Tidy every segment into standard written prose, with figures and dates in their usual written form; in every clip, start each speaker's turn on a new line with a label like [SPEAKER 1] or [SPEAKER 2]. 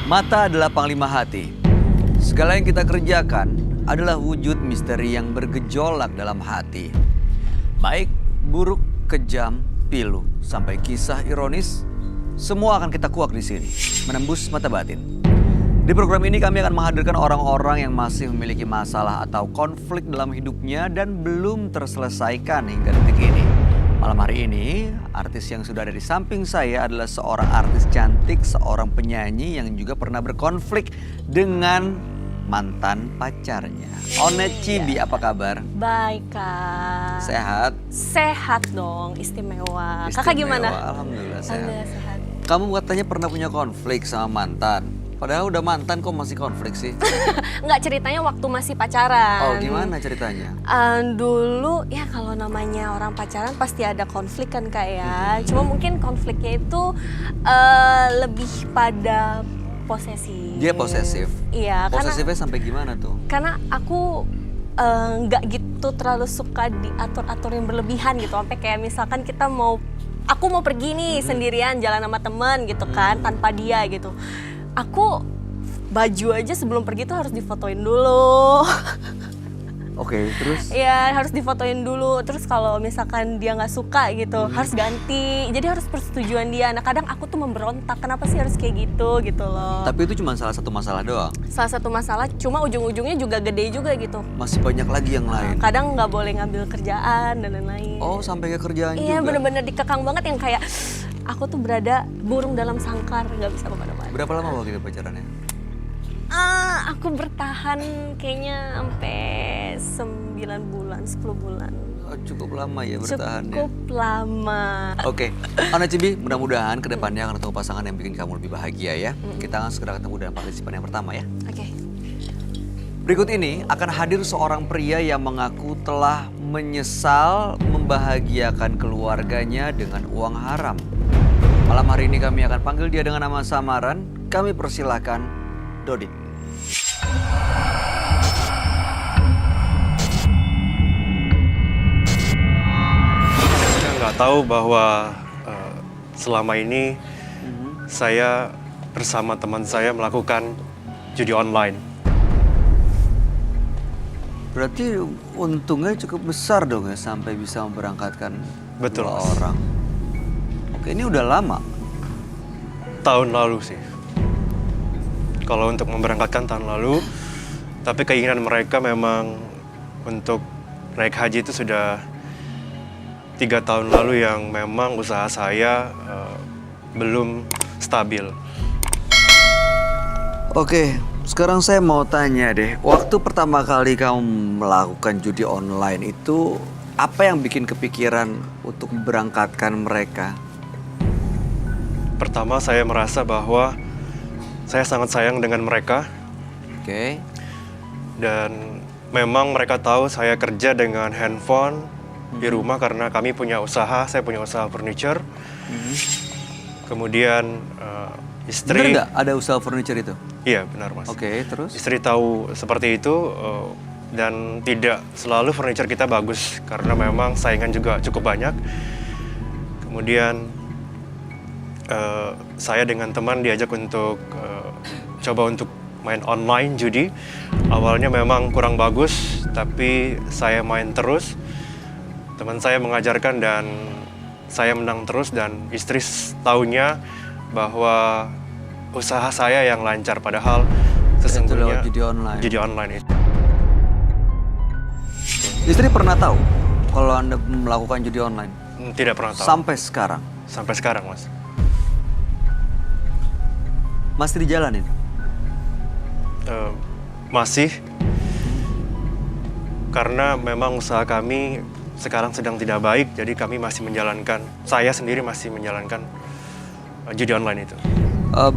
[SPEAKER 1] Mata adalah panglima hati. Segala yang kita kerjakan adalah wujud misteri yang bergejolak dalam hati. Baik, buruk, kejam, pilu, sampai kisah ironis, semua akan kita kuak di sini, menembus mata batin. Di program ini kami akan menghadirkan orang-orang yang masih memiliki masalah atau konflik dalam hidupnya dan belum terselesaikan hingga detik ini. Malam hari ini, artis yang sudah ada di samping saya adalah seorang artis cantik, seorang penyanyi yang juga pernah berkonflik dengan mantan pacarnya. Onet Cibi, apa kabar?
[SPEAKER 2] Baik, Kak.
[SPEAKER 1] Sehat?
[SPEAKER 2] Sehat dong, istimewa. Kakak gimana?
[SPEAKER 1] Alhamdulillah sehat.
[SPEAKER 2] Alhamdulillah sehat.
[SPEAKER 1] Kamu katanya pernah punya konflik sama mantan. Padahal udah mantan kok masih konflik sih?
[SPEAKER 2] Enggak, ceritanya waktu masih pacaran.
[SPEAKER 1] Oh, gimana ceritanya?
[SPEAKER 2] Dulu ya kalau namanya orang pacaran pasti ada konflik kan, Kak ya. Cuma mungkin konfliknya itu lebih pada posesif.
[SPEAKER 1] Dia posesif?
[SPEAKER 2] Iya.
[SPEAKER 1] Posesifnya sampai gimana tuh?
[SPEAKER 2] Karena aku nggak gitu terlalu suka diatur-atur yang berlebihan gitu. Sampai kayak misalkan aku mau pergi nih sendirian jalan sama temen gitu kan, tanpa dia gitu. Aku baju aja sebelum pergi tuh harus difotoin dulu.
[SPEAKER 1] Oke, terus?
[SPEAKER 2] Iya, harus difotoin dulu. Terus kalau misalkan dia nggak suka gitu, harus ganti. Jadi harus persetujuan dia. Nah kadang aku tuh memberontak, kenapa sih harus kayak gitu loh.
[SPEAKER 1] Tapi itu cuma salah satu masalah doang?
[SPEAKER 2] Salah satu masalah, cuma ujung-ujungnya juga gede juga gitu.
[SPEAKER 1] Masih banyak lagi yang lain?
[SPEAKER 2] Kadang nggak boleh ngambil kerjaan dan lain-lain.
[SPEAKER 1] Oh, sampai ke kerjaan juga?
[SPEAKER 2] Iya, bener-bener dikekang banget yang kayak aku tuh berada burung dalam sangkar, nggak bisa kemana-mana.
[SPEAKER 1] Berapa lama waktu itu pacarannya?
[SPEAKER 2] Aku bertahan kayaknya sampai 9 bulan, 10 bulan.
[SPEAKER 1] Oh, cukup lama ya bertahannya?
[SPEAKER 2] Cukup lama.
[SPEAKER 1] Oke, Onet Cibi, mudah-mudahan kedepannya akan ketemu pasangan yang bikin kamu lebih bahagia ya. Kita akan segera ketemu dengan partisipan yang pertama ya.
[SPEAKER 2] Oke.
[SPEAKER 1] Berikut ini akan hadir seorang pria yang mengaku telah menyesal membahagiakan keluarganya dengan uang haram. Malam hari ini kami akan panggil dia dengan nama samaran. Kami persilahkan Dodit.
[SPEAKER 3] Saya nggak tahu bahwa selama ini saya bersama teman saya melakukan judi online.
[SPEAKER 1] Berarti untungnya cukup besar dong ya sampai bisa memberangkatkan
[SPEAKER 3] Betul,
[SPEAKER 1] dua
[SPEAKER 3] Mas.
[SPEAKER 1] orang. Oke, ini udah lama.
[SPEAKER 3] Tahun lalu sih. Kalau untuk memberangkatkan tahun lalu, tapi keinginan mereka memang untuk naik haji itu sudah 3 tahun lalu yang memang usaha saya belum stabil.
[SPEAKER 1] Oke, sekarang saya mau tanya deh. Waktu pertama kali kamu melakukan judi online itu, apa yang bikin kepikiran untuk memberangkatkan mereka?
[SPEAKER 3] Pertama saya merasa bahwa saya sangat sayang dengan mereka.
[SPEAKER 1] Oke.
[SPEAKER 3] Dan memang mereka tahu saya kerja dengan handphone di rumah karena kami punya usaha, saya punya usaha furniture. Kemudian istri...
[SPEAKER 1] Bener nggak ada usaha furniture itu?
[SPEAKER 3] Iya benar Mas.
[SPEAKER 1] Oke, terus?
[SPEAKER 3] Istri tahu seperti itu dan tidak selalu furniture kita bagus karena memang saingan juga cukup banyak. Kemudian saya dengan teman diajak untuk coba untuk main online judi. Awalnya memang kurang bagus, tapi saya main terus. Teman saya mengajarkan dan saya menang terus dan istri tahunya bahwa usaha saya yang lancar padahal sesungguhnya
[SPEAKER 1] judi online.
[SPEAKER 3] Judi online itu.
[SPEAKER 1] Istri pernah tahu kalau Anda melakukan judi online?
[SPEAKER 3] Tidak pernah tahu.
[SPEAKER 1] Sampai sekarang?
[SPEAKER 3] Sampai sekarang, Mas.
[SPEAKER 1] Masih dijalanin?
[SPEAKER 3] Masih. Karena memang usaha kami sekarang sedang tidak baik, jadi kami masih menjalankan, saya sendiri masih menjalankan judi online itu.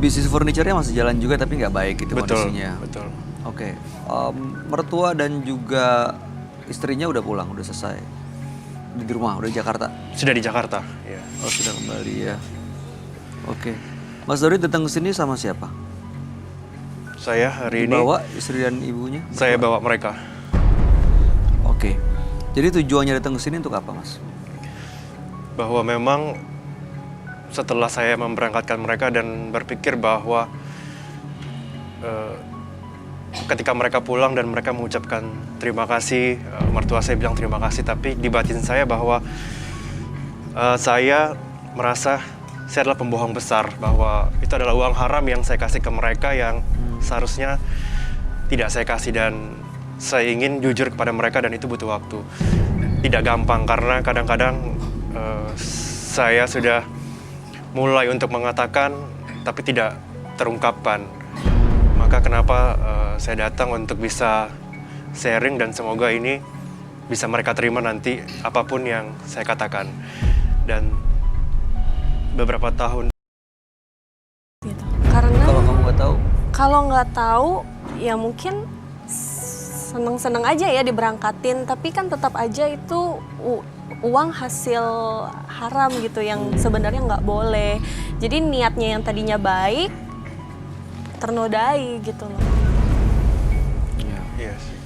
[SPEAKER 1] Bisnis furniture-nya masih jalan juga tapi nggak baik gitu
[SPEAKER 3] Betul,
[SPEAKER 1] kondisinya?
[SPEAKER 3] betul.
[SPEAKER 1] Oke. Mertua dan juga istrinya udah pulang, udah selesai? Di rumah, udah di Jakarta?
[SPEAKER 3] Sudah di Jakarta, ya.
[SPEAKER 1] Oh, sudah kembali ya. Oke. Mas Dori datang ke sini sama siapa?
[SPEAKER 3] Saya hari ini,
[SPEAKER 1] Dibawa istri dan ibunya?
[SPEAKER 3] saya bawa mereka.
[SPEAKER 1] Oke. Jadi tujuannya datang ke sini untuk apa, Mas?
[SPEAKER 3] Bahwa memang setelah saya memberangkatkan mereka dan berpikir bahwa ketika mereka pulang dan mereka mengucapkan terima kasih, mertua saya bilang terima kasih, tapi di batin saya bahwa saya merasa saya adalah pembohong besar, bahwa itu adalah uang haram yang saya kasih ke mereka yang seharusnya tidak saya kasih, dan saya ingin jujur kepada mereka dan itu butuh waktu. Tidak gampang karena kadang-kadang saya sudah mulai untuk mengatakan tapi tidak terungkapkan. Maka kenapa saya datang untuk bisa sharing dan semoga ini bisa mereka terima nanti apapun yang saya katakan. Dan beberapa tahun
[SPEAKER 2] Gitu. Karena
[SPEAKER 1] Kalau kamu nggak tahu,
[SPEAKER 2] kalau nggak tahu ya mungkin seneng-seneng aja ya diberangkatin, tapi kan tetap aja itu uang hasil haram gitu yang sebenarnya nggak boleh. Jadi niatnya yang tadinya baik ternodai gitu loh.
[SPEAKER 3] iya sih.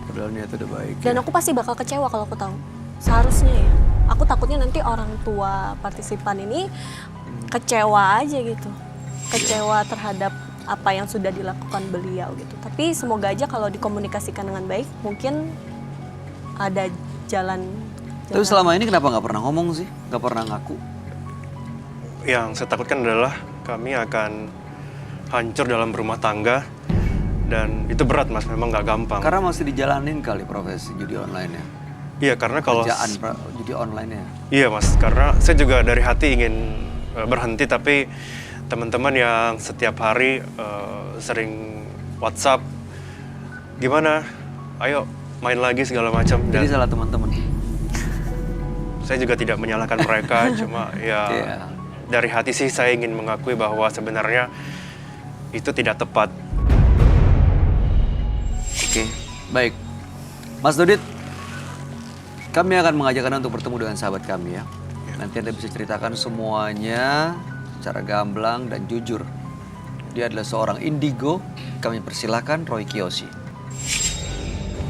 [SPEAKER 1] padahal niatnya udah baik.
[SPEAKER 2] Dan
[SPEAKER 1] ya.
[SPEAKER 2] aku pasti bakal kecewa kalau aku tahu. Seharusnya ya. Aku takutnya nanti orang tua partisipan ini kecewa aja gitu. Kecewa terhadap apa yang sudah dilakukan beliau gitu. Tapi semoga aja kalau dikomunikasikan dengan baik, mungkin ada jalan.
[SPEAKER 1] Tapi selama ini kenapa nggak pernah ngomong sih? Nggak pernah ngaku?
[SPEAKER 3] Yang saya takutkan adalah kami akan hancur dalam berumah tangga dan itu berat mas, memang nggak gampang.
[SPEAKER 1] Karena masih dijalanin kali profesi judi online ya.
[SPEAKER 3] Iya karena kalau
[SPEAKER 1] Kerjaan judi online ya.
[SPEAKER 3] iya mas, karena saya juga dari hati ingin berhenti, tapi teman-teman yang setiap hari sering WhatsApp, gimana? Ayo main lagi segala macam.
[SPEAKER 1] Jadi
[SPEAKER 3] Dan
[SPEAKER 1] salah teman-teman.
[SPEAKER 3] saya juga tidak menyalahkan mereka, cuma ya
[SPEAKER 1] Iya.
[SPEAKER 3] dari hati sih saya ingin mengakui bahwa sebenarnya itu tidak tepat.
[SPEAKER 1] Oke, baik. Mas Dodit, kami akan mengajak Anda untuk bertemu dengan sahabat kami ya. Nanti Anda bisa ceritakan semuanya secara gamblang dan jujur. Dia adalah seorang indigo. Kami persilahkan Roy Kiyoshi.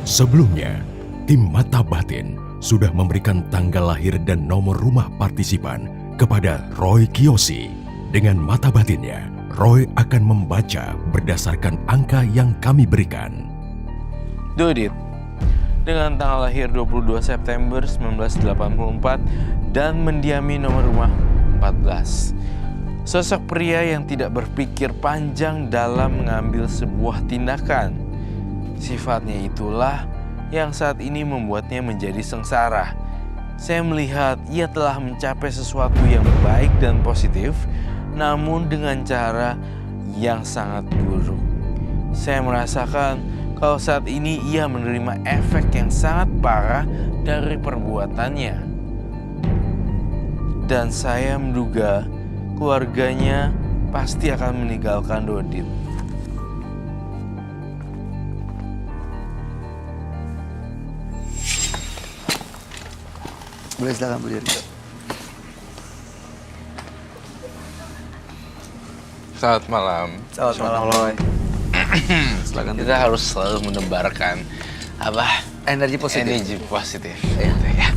[SPEAKER 4] Sebelumnya, tim Mata Batin sudah memberikan tanggal lahir dan nomor rumah partisipan kepada Roy Kiyoshi. Dengan mata batinnya, Roy akan membaca berdasarkan angka yang kami berikan.
[SPEAKER 5] Dodit, dengan tanggal lahir 22 September 1984 dan mendiami nomor rumah 14. Sosok pria yang tidak berpikir panjang dalam mengambil sebuah tindakan. Sifatnya itulah yang saat ini membuatnya menjadi sengsara. Saya melihat ia telah mencapai sesuatu yang baik dan positif, namun dengan cara yang sangat buruk. Saya merasakan kalau saat ini ia menerima efek yang sangat parah dari perbuatannya. Dan saya menduga keluarganya pasti akan meninggalkan Dodit.
[SPEAKER 1] Boleh silakan berdiri.
[SPEAKER 5] Selamat malam.
[SPEAKER 1] Selamat malam, Roy. Silakan.
[SPEAKER 5] Kita harus selalu menebarkan
[SPEAKER 1] Energi positif.
[SPEAKER 5] energi positif.
[SPEAKER 1] Iya.
[SPEAKER 5] Gitu ya.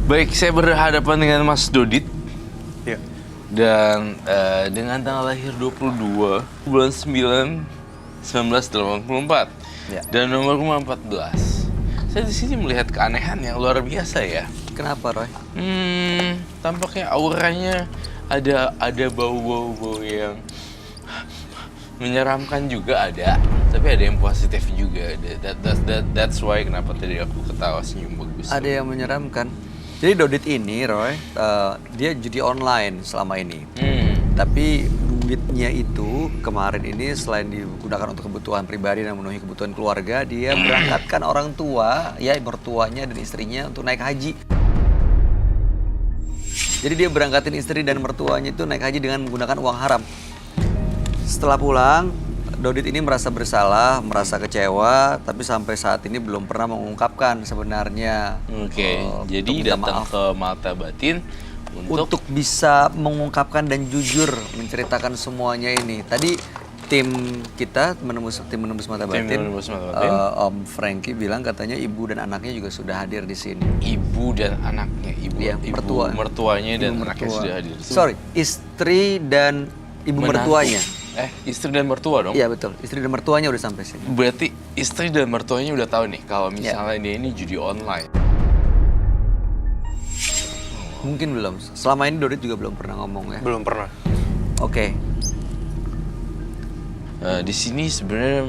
[SPEAKER 5] Baik, saya berhadapan dengan Mas Dodit.
[SPEAKER 3] Iya.
[SPEAKER 5] Dan dengan tanggal lahir 22 bulan 9 1984
[SPEAKER 1] Ya.
[SPEAKER 5] dan nomor rumah 14. Saya di sini melihat keanehan yang luar biasa ya.
[SPEAKER 1] Kenapa, Roy?
[SPEAKER 5] Tampaknya auranya ada bau-bau yang menyeramkan juga ada, tapi ada yang positif juga. That's why kenapa tadi aku ketawa senyum bagus.
[SPEAKER 1] Ada yang menyeramkan. Jadi Dodit ini, Roy, dia judi online selama ini. Tapi duitnya itu kemarin ini selain digunakan untuk kebutuhan pribadi dan memenuhi kebutuhan keluarga, dia berangkatkan orang tua, ya mertuanya dan istrinya untuk naik haji. Jadi dia berangkatin istri dan mertuanya itu naik haji dengan menggunakan uang haram. Setelah pulang, Dodit ini merasa bersalah, merasa kecewa, tapi sampai saat ini belum pernah mengungkapkan sebenarnya.
[SPEAKER 5] Oke, jadi
[SPEAKER 1] minta
[SPEAKER 5] datang
[SPEAKER 1] maaf.
[SPEAKER 5] ke Mata Batin
[SPEAKER 1] Untuk bisa mengungkapkan dan jujur menceritakan semuanya ini. Tadi tim kita tim menembus mata batin,
[SPEAKER 5] Menembus Mata Batin.
[SPEAKER 1] Om Frankie bilang katanya ibu dan anaknya juga sudah hadir di sini.
[SPEAKER 5] Ibu dan anaknya,
[SPEAKER 1] Mertua.
[SPEAKER 5] mertuanya dan
[SPEAKER 1] Ibu
[SPEAKER 5] anaknya
[SPEAKER 1] mertua.
[SPEAKER 5] sudah hadir.
[SPEAKER 1] Sorry, istri dan ibu
[SPEAKER 5] Menantu.
[SPEAKER 1] mertuanya.
[SPEAKER 5] Istri dan mertua dong?
[SPEAKER 1] Iya betul, istri dan mertuanya udah sampai sini.
[SPEAKER 5] Berarti istri dan mertuanya udah tahu nih kalau misalnya dia ini judi online.
[SPEAKER 1] Mungkin belum. Selama ini Dodit juga belum pernah ngomong ya.
[SPEAKER 3] Belum pernah.
[SPEAKER 1] Oke.
[SPEAKER 5] Di sini sebenarnya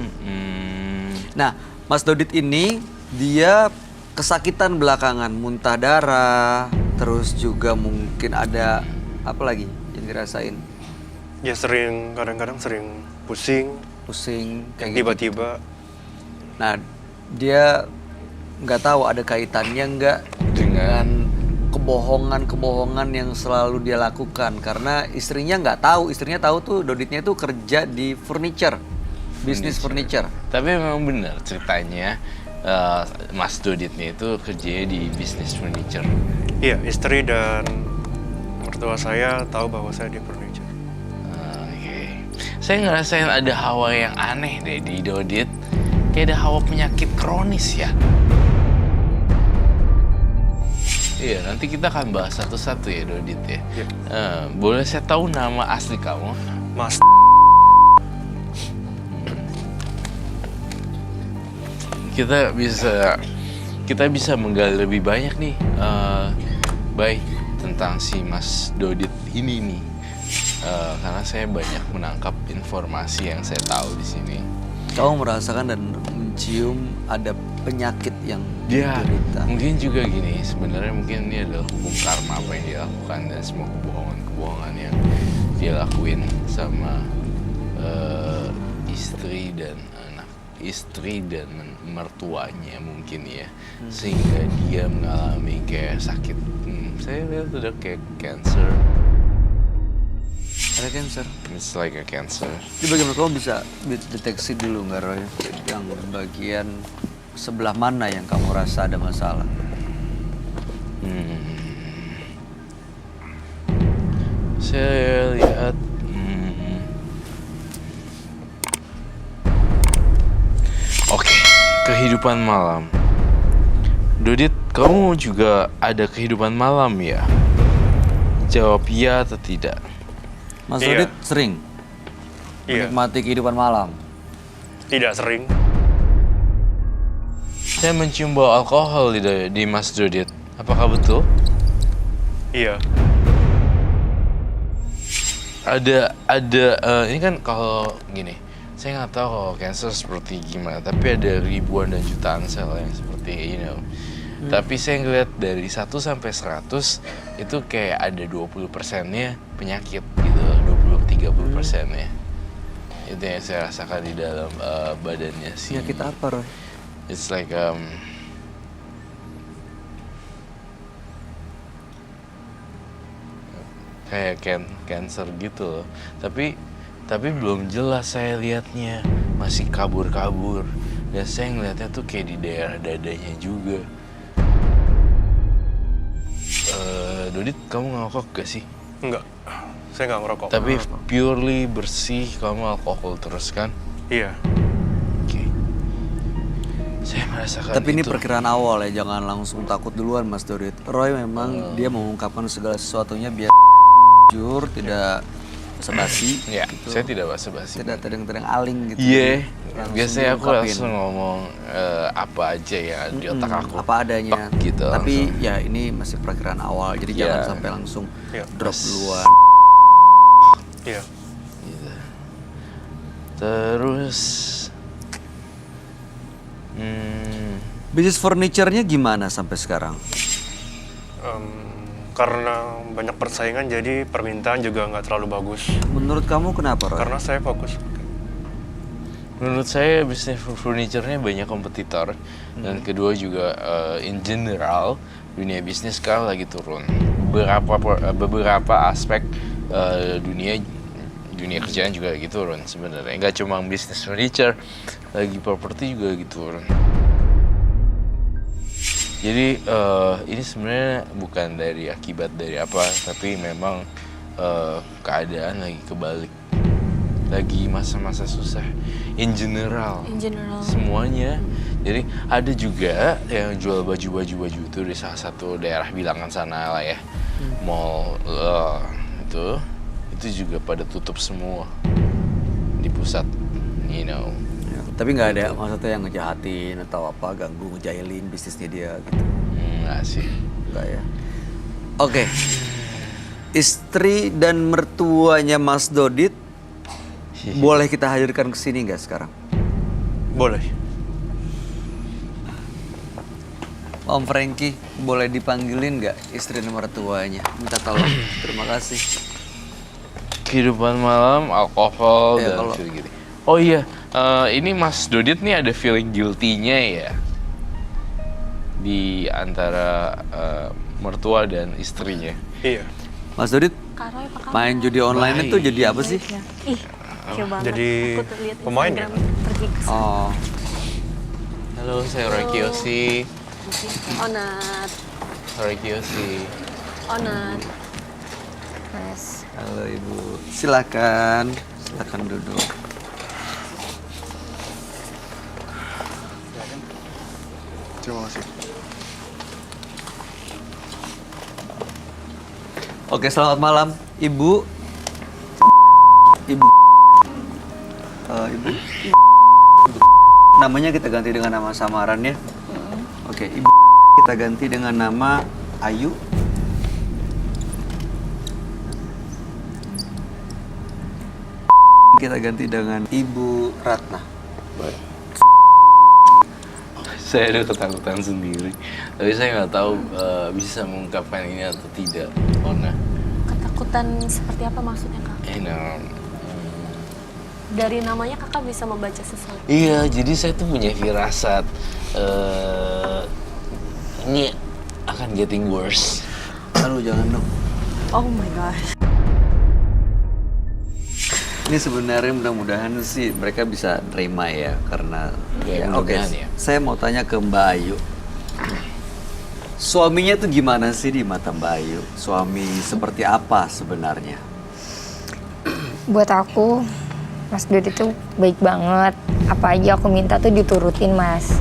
[SPEAKER 1] Nah, Mas Dodit ini dia kesakitan belakangan, muntah darah, terus juga mungkin ada apa lagi yang dirasain?
[SPEAKER 3] Ya kadang-kadang sering pusing,
[SPEAKER 1] Pusing kayak gitu.
[SPEAKER 3] tiba-tiba.
[SPEAKER 1] Nah, dia nggak tahu ada kaitannya nggak dengan kebohongan-kebohongan yang selalu dia lakukan karena istrinya nggak tahu. Istrinya tahu tuh Doditnya tuh kerja di furniture, bisnis furniture.
[SPEAKER 5] tapi memang benar ceritanya Mas Doditnya itu kerjanya di bisnis furniture.
[SPEAKER 3] Iya, istri dan mertua saya tahu bahwa saya di furniture.
[SPEAKER 5] Oke. Saya ngerasain ada hawa yang aneh deh di Dodit. Kayak ada hawa penyakit kronis ya. Iya, nanti kita akan bahas satu-satu ya Dodit ya.
[SPEAKER 3] Iya.
[SPEAKER 5] Boleh saya tahu nama asli kamu?
[SPEAKER 3] Mas,
[SPEAKER 5] kita bisa menggali lebih banyak nih, baik tentang si Mas Dodit ini nih. Karena saya banyak menangkap informasi yang saya tahu di sini.
[SPEAKER 1] Kamu merasakan dan mencium ada penyakit yang
[SPEAKER 5] Ya,
[SPEAKER 1] diderita.
[SPEAKER 5] mungkin juga gini, sebenarnya mungkin ini adalah hukum karma apa yang dia lakukan dan semua kebohongan-kebohongan yang dia lakuin sama istri dan mertuanya mungkin ya, sehingga dia mengalami kayak sakit. Saya lihat udah kayak cancer.
[SPEAKER 1] Ada cancer.
[SPEAKER 5] It's like a cancer.
[SPEAKER 1] Jadi bagaimana kamu bisa deteksi dulu nggak Roy? Yang bagian sebelah mana yang kamu rasa ada masalah?
[SPEAKER 5] Saya lihat Oke, kehidupan malam. Dodit, kamu juga ada kehidupan malam ya? Jawab iya atau tidak.
[SPEAKER 1] Mas
[SPEAKER 3] Iya.
[SPEAKER 1] Dodit sering
[SPEAKER 3] iya,
[SPEAKER 1] menikmati kehidupan malam.
[SPEAKER 3] tidak sering.
[SPEAKER 5] Saya mencium bau alkohol di Mas Dodit. Apakah betul?
[SPEAKER 3] Iya,
[SPEAKER 5] Ini kan kalau gini, saya nggak tahu kalau cancer seperti gimana, tapi ada ribuan dan jutaan sel yang seperti Tapi saya ngeliat dari 1 sampai 100 itu kayak ada 20%-nya penyakit gitu, 20-30%-nya. Itu yang saya rasakan di dalam badannya sih.
[SPEAKER 1] Penyakit apa Roy?
[SPEAKER 5] It's like kayak cancer gitu loh. Tapi belum jelas saya lihatnya, masih kabur-kabur. Dan saya ngeliatnya tuh kayak di daerah dadanya juga. Dodit, kamu ngerokok gak sih?
[SPEAKER 3] enggak. Saya nggak ngerokok.
[SPEAKER 5] Tapi purely bersih, kamu alkohol terus kan?
[SPEAKER 3] Iya,
[SPEAKER 5] Oke. Saya merasakan
[SPEAKER 1] Tapi ini
[SPEAKER 5] itu.
[SPEAKER 1] perkiraan awal ya, jangan langsung takut duluan Mas Dodit. Roy memang dia mengungkapkan segala sesuatunya biar jujur, tidak basa-basi.
[SPEAKER 5] Ya,
[SPEAKER 1] gitu.
[SPEAKER 5] saya tidak basa-basi.
[SPEAKER 1] Tidak tedeng-tedeng aling gitu.
[SPEAKER 5] Iya,
[SPEAKER 1] Langsung
[SPEAKER 5] biasanya aku
[SPEAKER 1] diungkapin.
[SPEAKER 5] langsung ngomong apa aja ya di otak aku.
[SPEAKER 1] Apa adanya.
[SPEAKER 5] Pak, gitu,
[SPEAKER 1] Tapi
[SPEAKER 5] langsung.
[SPEAKER 1] ya ini masih perkiraan awal, jadi
[SPEAKER 5] Iya.
[SPEAKER 1] jangan sampai langsung
[SPEAKER 3] Iya.
[SPEAKER 1] drop
[SPEAKER 5] Terus-
[SPEAKER 1] duluan.
[SPEAKER 3] iya.
[SPEAKER 5] Gitu. Terus
[SPEAKER 1] Bisnis furniture-nya gimana sampai sekarang?
[SPEAKER 3] Karena banyak persaingan, jadi permintaan juga nggak terlalu bagus.
[SPEAKER 1] Menurut kamu kenapa Roy?
[SPEAKER 3] Karena saya fokus.
[SPEAKER 5] menurut saya bisnis furniture-nya banyak kompetitor, dan kedua juga in general dunia bisnis sekarang lagi turun. Beberapa aspek dunia kerjaan juga lagi turun sebenarnya. Nggak cuma bisnis furniture, lagi properti juga lagi turun. Jadi ini sebenarnya bukan dari akibat dari apa, tapi memang keadaan lagi kebalik. Lagi masa-masa susah in general. Semuanya. Jadi ada juga yang jual baju itu di salah satu daerah bilangan sana lah ya. Mall itu juga pada tutup semua. di pusat, you know.
[SPEAKER 1] Ya, tapi nggak ada maksudnya yang ngejahatin atau apa, ganggu, ngejailin bisnisnya dia gitu.
[SPEAKER 5] Enggak sih.
[SPEAKER 1] Enggak ya. Oke. Istri dan mertuanya Mas Dodit boleh kita hadirkan ke sini nggak sekarang?
[SPEAKER 3] Boleh.
[SPEAKER 1] Om Frankie, boleh dipanggilin nggak istri dan mertuanya? Minta tolong. Terima kasih.
[SPEAKER 5] Kehidupan malam, alkohol,
[SPEAKER 1] Ya,
[SPEAKER 5] dan
[SPEAKER 1] kalau-
[SPEAKER 5] feeling gitu. Oh iya, ini Mas Dodit nih ada feeling guilty-nya ya. Di antara mertua dan istrinya.
[SPEAKER 3] Iya.
[SPEAKER 1] Mas Dodit,
[SPEAKER 2] Kak Roy, apa kabar?
[SPEAKER 1] main judi online itu jadi apa sih?
[SPEAKER 2] Ih, oke banget.
[SPEAKER 3] Jadi
[SPEAKER 2] Aku tuh lihat
[SPEAKER 3] pemain
[SPEAKER 2] Instagram
[SPEAKER 3] ya?
[SPEAKER 2] pergi ke sana.
[SPEAKER 1] Oh,
[SPEAKER 5] Halo, saya Roy Kiyoshi.
[SPEAKER 2] Onat,
[SPEAKER 5] Roy Kiyoshi.
[SPEAKER 2] Onat. Mas.
[SPEAKER 1] halo Ibu. Silakan duduk.
[SPEAKER 3] Terima kasih.
[SPEAKER 1] Oke, selamat malam, Ibu. Ibu. Ibu. Namanya kita ganti dengan nama samaran ya. Oke, Ibu kita ganti dengan nama Ayu. Kita ganti dengan Ibu Ratna.
[SPEAKER 5] Saya ada ketakutan sendiri, tapi saya nggak tahu bisa mengungkapkan ini atau tidak, Ona.
[SPEAKER 2] Ketakutan seperti apa maksudnya, Kak? Dari namanya Kakak bisa membaca sesuatu.
[SPEAKER 5] Iya, jadi saya tuh punya firasat ini akan getting worse.
[SPEAKER 1] Lalu jangan dong.
[SPEAKER 2] Oh my gosh.
[SPEAKER 1] Ini sebenarnya mudah-mudahan sih mereka bisa terima ya karena
[SPEAKER 5] Ya,
[SPEAKER 1] oke.
[SPEAKER 5] mudah-mudahan ya.
[SPEAKER 1] Saya mau tanya ke Mbak Ayu. Suaminya tuh gimana sih di mata Mbak Ayu? Suami seperti apa sebenarnya?
[SPEAKER 6] Buat aku, Mas Dodi tuh baik banget. Apa aja aku minta tuh diturutin, Mas.